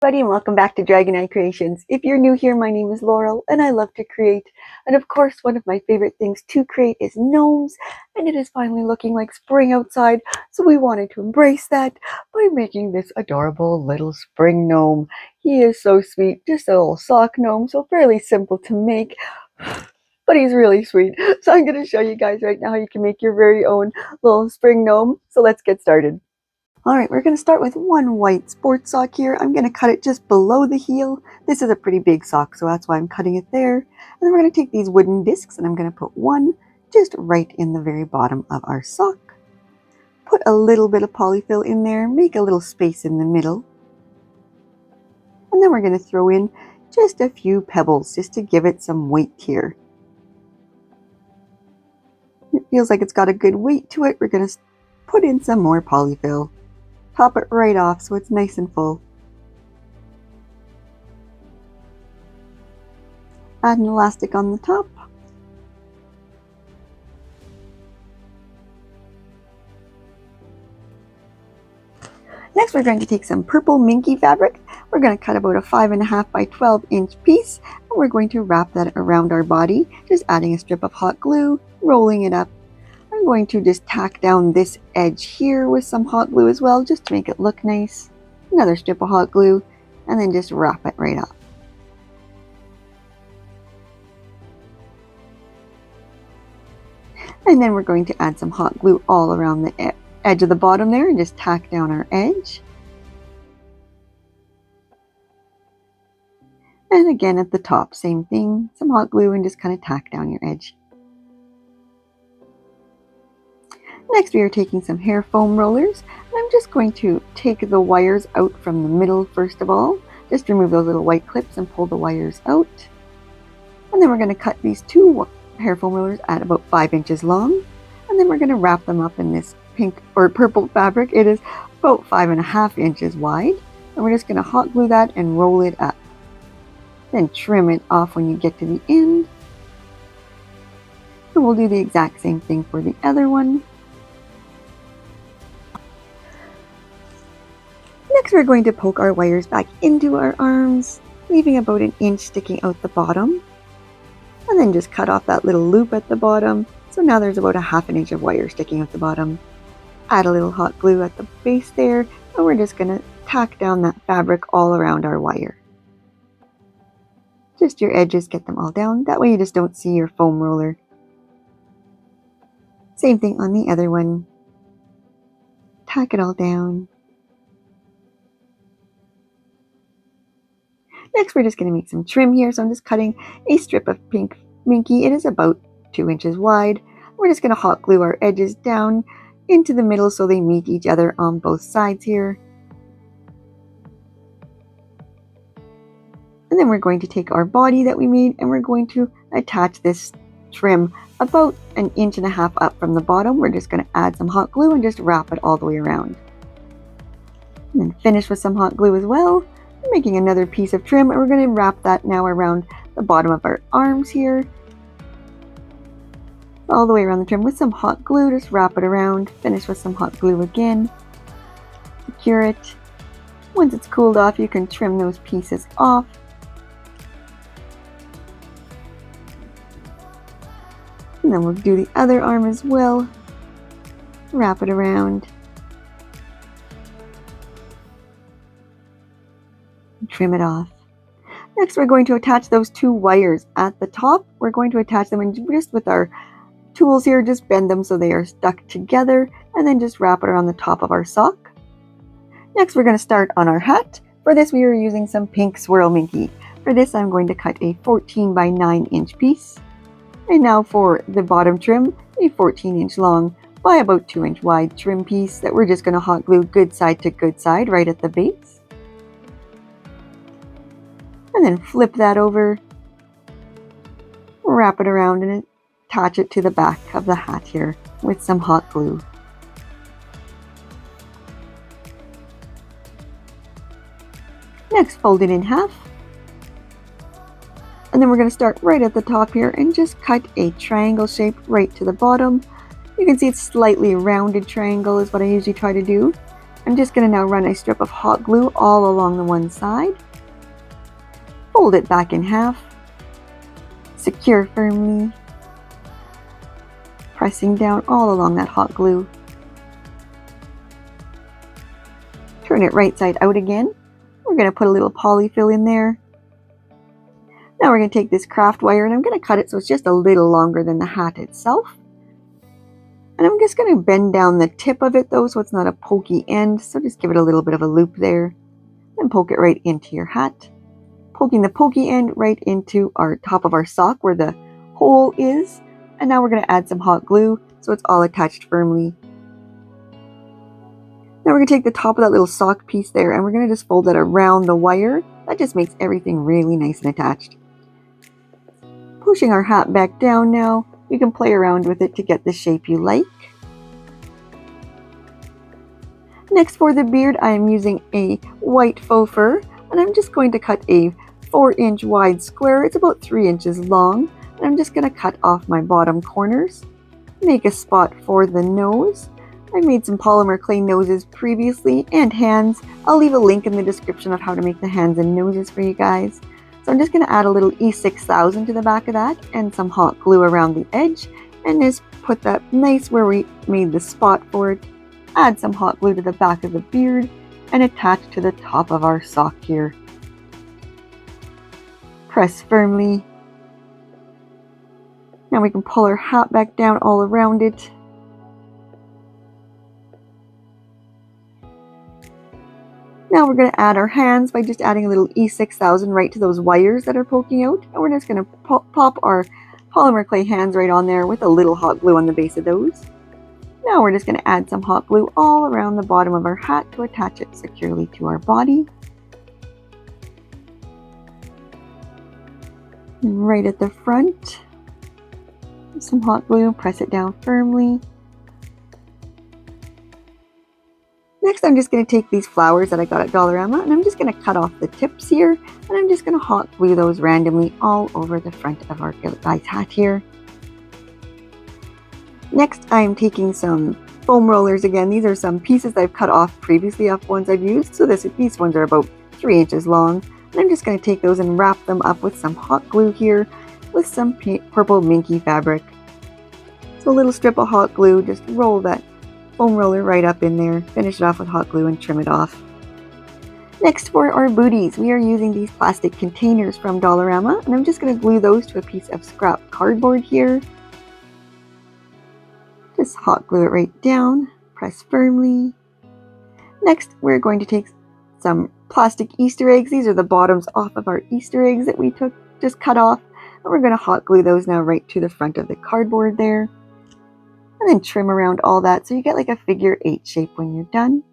Everybody, and welcome back to Dragon Eye Creations. If you're new here, my name is Laurel and I love to create. And of course, one of my favorite things to create is gnomes, and it is finally looking like spring outside, so we wanted to embrace that by making this adorable little spring gnome. He is so sweet, just a little sock gnome, so fairly simple to make, but he's really sweet. So I'm going to show you guys right now how you can make your very own little spring gnome. So let's get started. Alright, we're going to start with one white sports sock here. I'm going to cut it just below the heel. This is a pretty big sock, so that's why I'm cutting it there. And then we're going to take these wooden discs and I'm going to put one just right in the very bottom of our sock. Put a little bit of polyfill in there, make a little space in the middle. And then we're going to throw in just a few pebbles just to give it some weight here. It feels like it's got a good weight to it. We're going to put in some more polyfill. Top it right off so it's nice and full. Add an elastic on the top. Next we're going to take some purple minky fabric. We're going to cut about a 5.5 by 12 inch piece, and we're going to wrap that around our body, just adding a strip of hot glue, rolling it up. I'm going to just tack down this edge here with some hot glue as well, just to make it look nice. Another strip of hot glue, and then just wrap it right up. And then we're going to add some hot glue all around the edge of the bottom there and just tack down our edge. And again at the top, same thing, some hot glue and just kind of tack down your edge. Next we are taking some hair foam rollers, and I'm just going to take the wires out from the middle first of all. Just remove those little white clips and pull the wires out. And then we're going to cut these two hair foam rollers at about 5 inches long. And then we're going to wrap them up in this pink or purple fabric. It is about 5.5 inches wide. And we're just going to hot glue that and roll it up. Then trim it off when you get to the end. And we'll do the exact same thing for the other one. Next we're going to poke our wires back into our arms, leaving about an inch sticking out the bottom. And then just cut off that little loop at the bottom. So now there's about a 1/2 inch of wire sticking out the bottom. Add a little hot glue at the base there, and we're just going to tack down that fabric all around our wire. Just your edges, get them all down. That way you just don't see your foam roller. Same thing on the other one. Tack it all down. Next we're just going to make some trim here, so I'm just cutting a strip of pink minky. It is about 2 inches wide. We're just going to hot glue our edges down into the middle so they meet each other on both sides here. And then we're going to take our body that we made and we're going to attach this trim about 1.5 inches up from the bottom. We're just going to add some hot glue and just wrap it all the way around. And then finish with some hot glue as well. Making another piece of trim, and we're going to wrap that now around the bottom of our arms here. All the way around the trim with some hot glue, just wrap it around, finish with some hot glue again. Secure it. Once it's cooled off, you can trim those pieces off. And then we'll do the other arm as well. Wrap it around. Trim it off. Next we're going to attach those two wires at the top. We're going to attach them and just with our tools here, just bend them so they are stuck together, and then just wrap it around the top of our sock. Next we're going to start on our hat. For this we are using some pink swirl minky. For this I'm going to cut a 14 by 9 inch piece. And now for the bottom trim, a 14 inch long by about 2 inch wide trim piece that we're just going to hot glue good side to good side right at the base. And then flip that over, wrap it around and attach it to the back of the hat here with some hot glue. Next, fold it in half. And then we're going to start right at the top here and just cut a triangle shape right to the bottom. You can see it's slightly rounded triangle is what I usually try to do. I'm just going to now run a strip of hot glue all along the one side. Fold it back in half. Secure firmly. Pressing down all along that hot glue. Turn it right side out again. We're going to put a little polyfill in there. Now we're going to take this craft wire and I'm going to cut it so it's just a little longer than the hat itself. And I'm just going to bend down the tip of it though so it's not a pokey end. So just give it a little bit of a loop there. And poke it right into your hat. Poking the pokey end right into our top of our sock where the hole is. And now we're going to add some hot glue so it's all attached firmly. Now we're going to take the top of that little sock piece there and we're going to just fold it around the wire. That just makes everything really nice and attached. Pushing our hat back down now, you can play around with it to get the shape you like. Next for the beard, I am using a white faux fur and I'm just going to cut a 4-inch wide square. It's about 3 inches long. And I'm just going to cut off my bottom corners. Make a spot for the nose. I made some polymer clay noses previously and hands. I'll leave a link in the description of how to make the hands and noses for you guys. So I'm just going to add a little E6000 to the back of that and some hot glue around the edge and just put that nice where we made the spot for it. Add some hot glue to the back of the beard and attach to the top of our sock here. Press firmly. Now we can pull our hat back down all around it. Now we're going to add our hands by just adding a little E6000 right to those wires that are poking out. And we're just going to pop our polymer clay hands right on there with a little hot glue on the base of those. Now we're just going to add some hot glue all around the bottom of our hat to attach it securely to our body. And right at the front. Some hot glue, press it down firmly. Next I'm just going to take these flowers that I got at Dollarama and I'm just going to cut off the tips here and I'm just going to hot glue those randomly all over the front of our guy's hat here. Next I'm taking some foam rollers again. These are some pieces I've cut off previously off ones I've used. So these ones are about 3 inches long. And I'm just going to take those and wrap them up with some hot glue here with some purple minky fabric. So a little strip of hot glue, just roll that foam roller right up in there, finish it off with hot glue and trim it off. Next for our booties, we are using these plastic containers from Dollarama and I'm just going to glue those to a piece of scrap cardboard here. Just hot glue it right down, press firmly. Next we're going to take some plastic Easter eggs. These are the bottoms off of our Easter eggs that we just cut off. And we're going to hot glue those now right to the front of the cardboard there. And then trim around all that so you get like a figure 8 shape when you're done.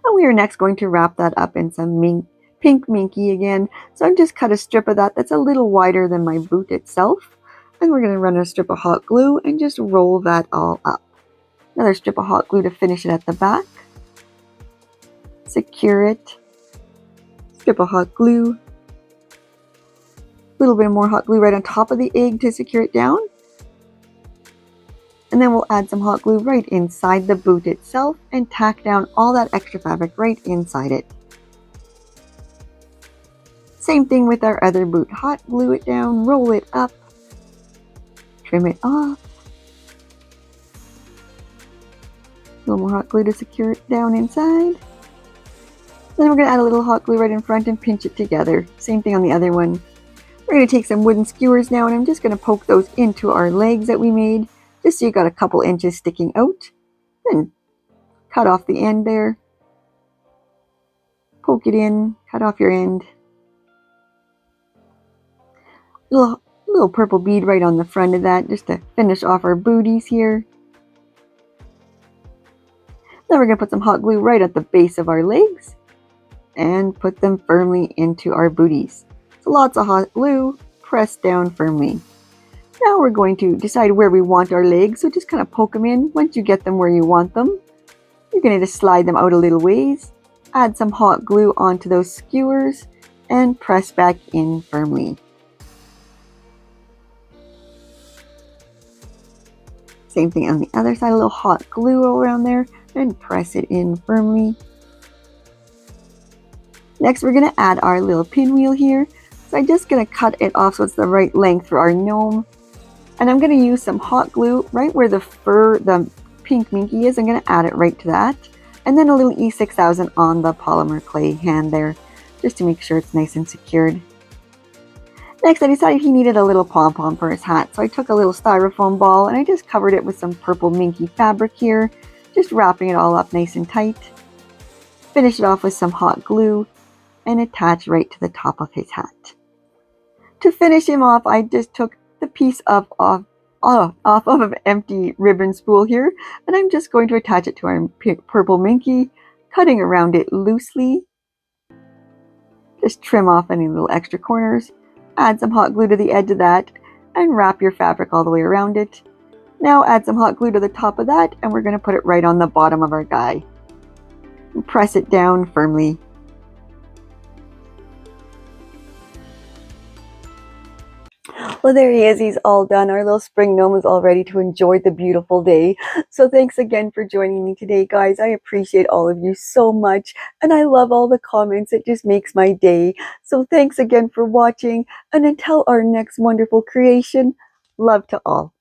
And we are next going to wrap that up in some pink minky again. So I've just cut a strip of that that's a little wider than my boot itself. And we're going to run a strip of hot glue and just roll that all up. Another strip of hot glue to finish it at the back. Secure it. Strip of hot glue. A little bit more hot glue right on top of the egg to secure it down. And then we'll add some hot glue right inside the boot itself and tack down all that extra fabric right inside it. Same thing with our other boot. Hot glue it down, roll it up, trim it off. A little more hot glue to secure it down inside. Then we're going to add a little hot glue right in front and pinch it together. Same thing on the other one. We're going to take some wooden skewers now and I'm just going to poke those into our legs that we made. Just so you got a couple inches sticking out. Then cut off the end there. Poke it in, cut off your end. Little purple bead right on the front of that just to finish off our booties here. Then we're going to put some hot glue right at the base of our legs and put them firmly into our booties. So lots of hot glue, press down firmly. Now we're going to decide where we want our legs, so just kind of poke them in. Once you get them where you want them, you're going to just slide them out a little ways, add some hot glue onto those skewers, and press back in firmly. Same thing on the other side, a little hot glue around there and press it in firmly. Next, we're going to add our little pinwheel here. So I'm just going to cut it off so it's the right length for our gnome. And I'm going to use some hot glue right where the pink minky is. I'm going to add it right to that. And then a little E6000 on the polymer clay hand there, just to make sure it's nice and secured. Next, I decided he needed a little pom-pom for his hat, so I took a little styrofoam ball and I just covered it with some purple minky fabric here, just wrapping it all up nice and tight. Finish it off with some hot glue and attach right to the top of his hat. To finish him off, I just took the piece off of an empty ribbon spool here, and I'm just going to attach it to our purple minky, cutting around it loosely. Just trim off any little extra corners, add some hot glue to the edge of that, and wrap your fabric all the way around it. Now add some hot glue to the top of that, and we're going to put it right on the bottom of our guy. And press it down firmly. Well, there he is. He's all done. Our little spring gnome is all ready to enjoy the beautiful day. So thanks again for joining me today, guys. I appreciate all of you so much. And I love all the comments. It just makes my day. So thanks again for watching. And until our next wonderful creation, love to all.